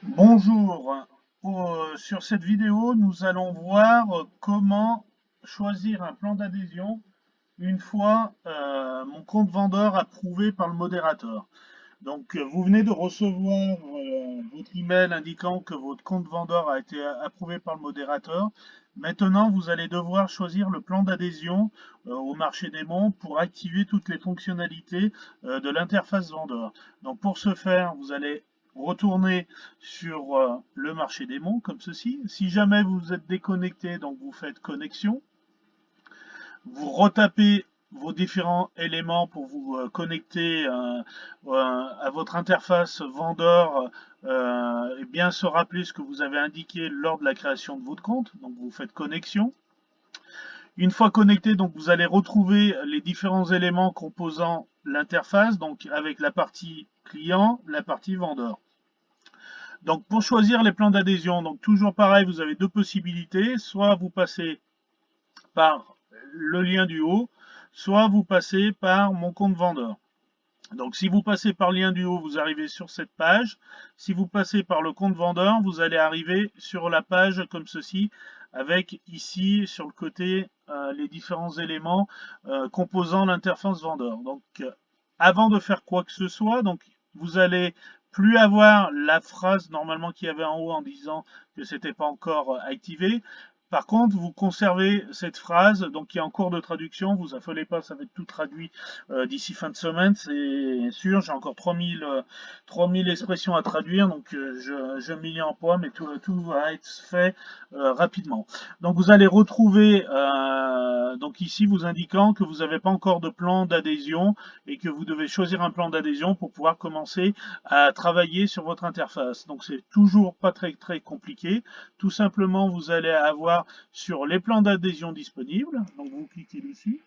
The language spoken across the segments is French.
Bonjour. Sur cette vidéo, nous allons voir comment choisir un plan d'adhésion une fois mon compte vendeur approuvé par le modérateur. Donc, vous venez de recevoir votre email indiquant que votre compte vendeur a été approuvé par le modérateur. Maintenant, vous allez devoir choisir le plan d'adhésion au marché des monts pour activer toutes les fonctionnalités de l'interface vendeur. Donc, pour ce faire, vous allez retourner sur le marché des monts comme ceci. Si jamais vous êtes déconnecté, donc vous faites connexion. Vous retapez vos différents éléments pour vous connecter à votre interface vendeur et bien se rappeler ce que vous avez indiqué lors de la création de votre compte. Donc vous faites connexion. Une fois connecté, donc vous allez retrouver les différents éléments composant l'interface, donc avec la partie client, la partie vendeur. Donc pour choisir les plans d'adhésion, donc toujours pareil, vous avez deux possibilités. Soit vous passez par le lien du haut, soit vous passez par mon compte vendeur. Donc si vous passez par le lien du haut, vous arrivez sur cette page. Si vous passez par le compte vendeur, vous allez arriver sur la page comme ceci, avec ici sur le côté les différents éléments composant l'interface vendeur. Donc avant de faire quoi que ce soit, donc vous allez plus avoir la phrase normalement qu'il y avait en haut en disant que c'était pas encore activé. Par contre, vous conservez cette phrase, donc qui est en cours de traduction, vous affolez pas, ça va être tout traduit d'ici fin de semaine, c'est sûr, j'ai encore 3000 expressions à traduire, donc je m'y lis en poids, mais tout va être fait rapidement. Donc vous allez retrouver, donc ici vous indiquant que vous n'avez pas encore de plan d'adhésion et que vous devez choisir un plan d'adhésion pour pouvoir commencer à travailler sur votre interface. Donc c'est toujours pas très compliqué. Tout simplement, vous allez avoir sur les plans d'adhésion disponibles, donc vous cliquez dessus.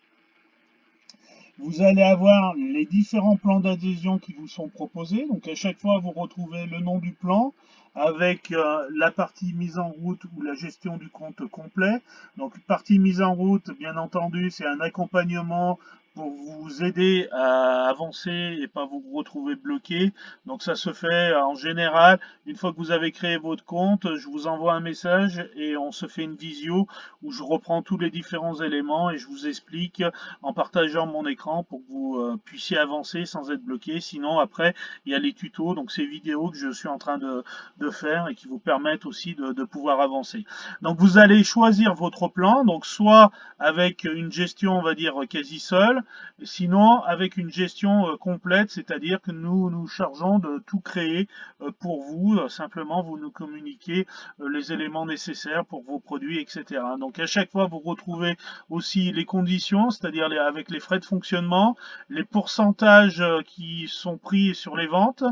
Vous allez avoir les différents plans d'adhésion qui vous sont proposés. Donc à chaque fois, vous retrouvez le nom du plan avec la partie mise en route ou la gestion du compte complet. Donc partie mise en route, bien entendu, c'est un accompagnement pour vous aider à avancer et pas vous retrouver bloqué. Donc ça se fait en général, une fois que vous avez créé votre compte, je vous envoie un message et on se fait une visio où je reprends tous les différents éléments et je vous explique en partageant mon écran pour que vous puissiez avancer sans être bloqué. Sinon, après, il y a les tutos, donc ces vidéos que je suis en train de faire et qui vous permettent aussi de pouvoir avancer. Donc, vous allez choisir votre plan, donc soit avec une gestion, on va dire, quasi seule, sinon avec une gestion complète, c'est-à-dire que nous nous chargeons de tout créer pour vous. Simplement, vous nous communiquez les éléments nécessaires pour vos produits, etc. Donc, à chaque fois, vous retrouvez aussi les conditions, c'est-à-dire avec les frais de fonctionnement, les pourcentages qui sont pris sur les ventes.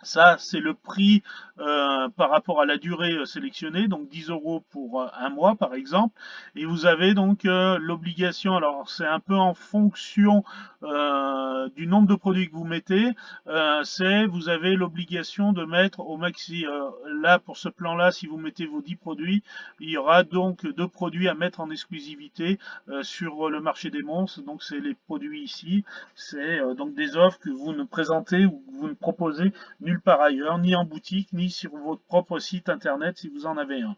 Ça, c'est le prix par rapport à la durée sélectionnée, donc 10 euros pour un mois par exemple. Et vous avez donc l'obligation, alors c'est un peu en fonction du nombre de produits que vous mettez, c'est vous avez l'obligation de mettre au maxi. Là, pour ce plan-là, si vous mettez vos 10 produits, il y aura donc 2 produits à mettre en exclusivité sur le marché des monstres. Donc c'est les produits ici, c'est donc des offres que vous ne présentez ou que vous ne proposez nulle part ailleurs, ni en boutique, ni sur votre propre site internet si vous en avez un.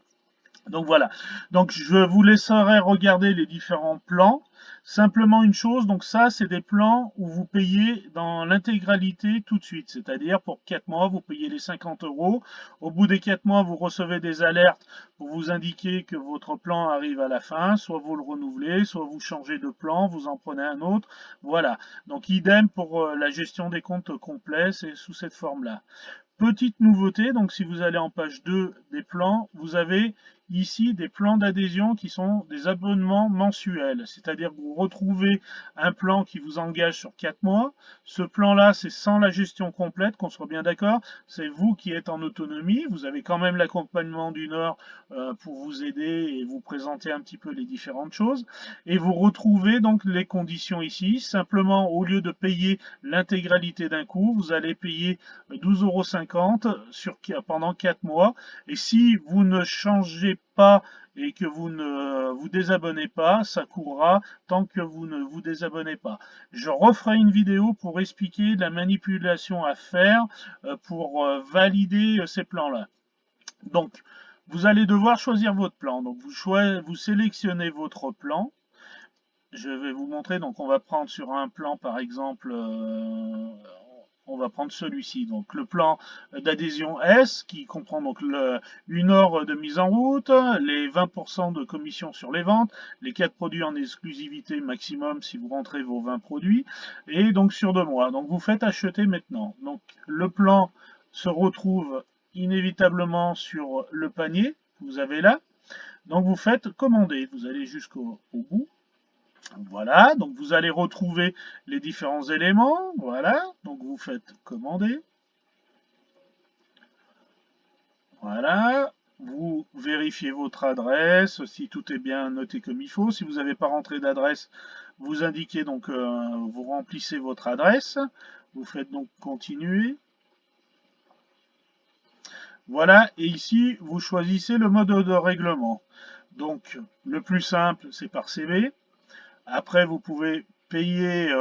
Donc voilà. Donc je vous laisserai regarder les différents plans. Simplement une chose, donc ça c'est des plans où vous payez dans l'intégralité tout de suite. C'est-à-dire pour 4 mois, vous payez les 50 euros. Au bout des 4 mois, vous recevez des alertes pour vous indiquer que votre plan arrive à la fin. Soit vous le renouvelez, soit vous changez de plan, vous en prenez un autre. Voilà. Donc idem pour la gestion des comptes complets, c'est sous cette forme-là. Petite nouveauté, donc si vous allez en page 2 des plans, vous avez ici des plans d'adhésion qui sont des abonnements mensuels. C'est-à-dire que vous retrouvez un plan qui vous engage sur 4 mois. Ce plan-là, c'est sans la gestion complète, qu'on soit bien d'accord. C'est vous qui êtes en autonomie. Vous avez quand même l'accompagnement du Nord pour vous aider et vous présenter un petit peu les différentes choses. Et vous retrouvez donc les conditions ici. Simplement, au lieu de payer l'intégralité d'un coup, vous allez payer 12,50 € pendant 4 mois. Et si vous ne changez pas et que vous ne vous désabonnez pas, ça courra tant que vous ne vous désabonnez pas. Je referai une vidéo pour expliquer la manipulation à faire pour valider ces plans-là. Donc, vous allez devoir choisir votre plan. Donc, vous sélectionnez votre plan. Je vais vous montrer. Donc, on va prendre sur un plan, par exemple, on va prendre celui-ci. Donc, le plan d'adhésion S, qui comprend donc une heure de mise en route, les 20% de commission sur les ventes, les 4 produits en exclusivité maximum si vous rentrez vos 20 produits, et donc sur 2 mois. Donc, vous faites acheter maintenant. Donc, le plan se retrouve inévitablement sur le panier que vous avez là. Donc vous faites commander, vous allez jusqu'au bout. Voilà, donc vous allez retrouver les différents éléments. Voilà, donc vous faites commander. Voilà, vous vérifiez votre adresse, si tout est bien noté comme il faut. Si vous n'avez pas rentré d'adresse, vous indiquez donc, vous remplissez votre adresse. Vous faites donc continuer. Voilà, et ici, vous choisissez le mode de règlement. Donc, le plus simple, c'est par CB. Après, vous pouvez payer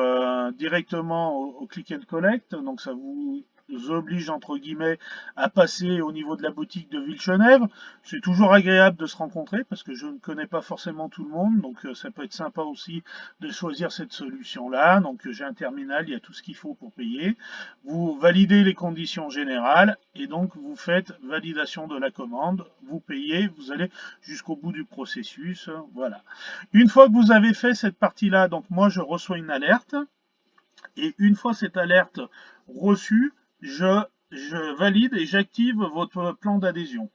directement au click and collect. Donc, ça vous oblige, entre guillemets, à passer au niveau de la boutique de Villeneuve. C'est toujours agréable de se rencontrer parce que je ne connais pas forcément tout le monde. Donc, ça peut être sympa aussi de choisir cette solution-là. Donc, j'ai un terminal, il y a tout ce qu'il faut pour payer. Vous validez les conditions générales et donc vous faites validation de la commande. Vous payez, vous allez jusqu'au bout du processus. Voilà. Une fois que vous avez fait cette partie-là, donc moi je reçois une alerte. Et une fois cette alerte reçue, je valide et j'active votre plan d'adhésion.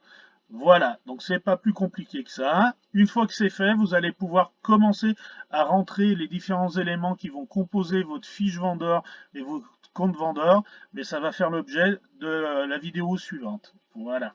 Voilà, donc c'est pas plus compliqué que ça. Une fois que c'est fait, vous allez pouvoir commencer à rentrer les différents éléments qui vont composer votre fiche vendeur et votre compte vendeur, mais ça va faire l'objet de la vidéo suivante. Voilà.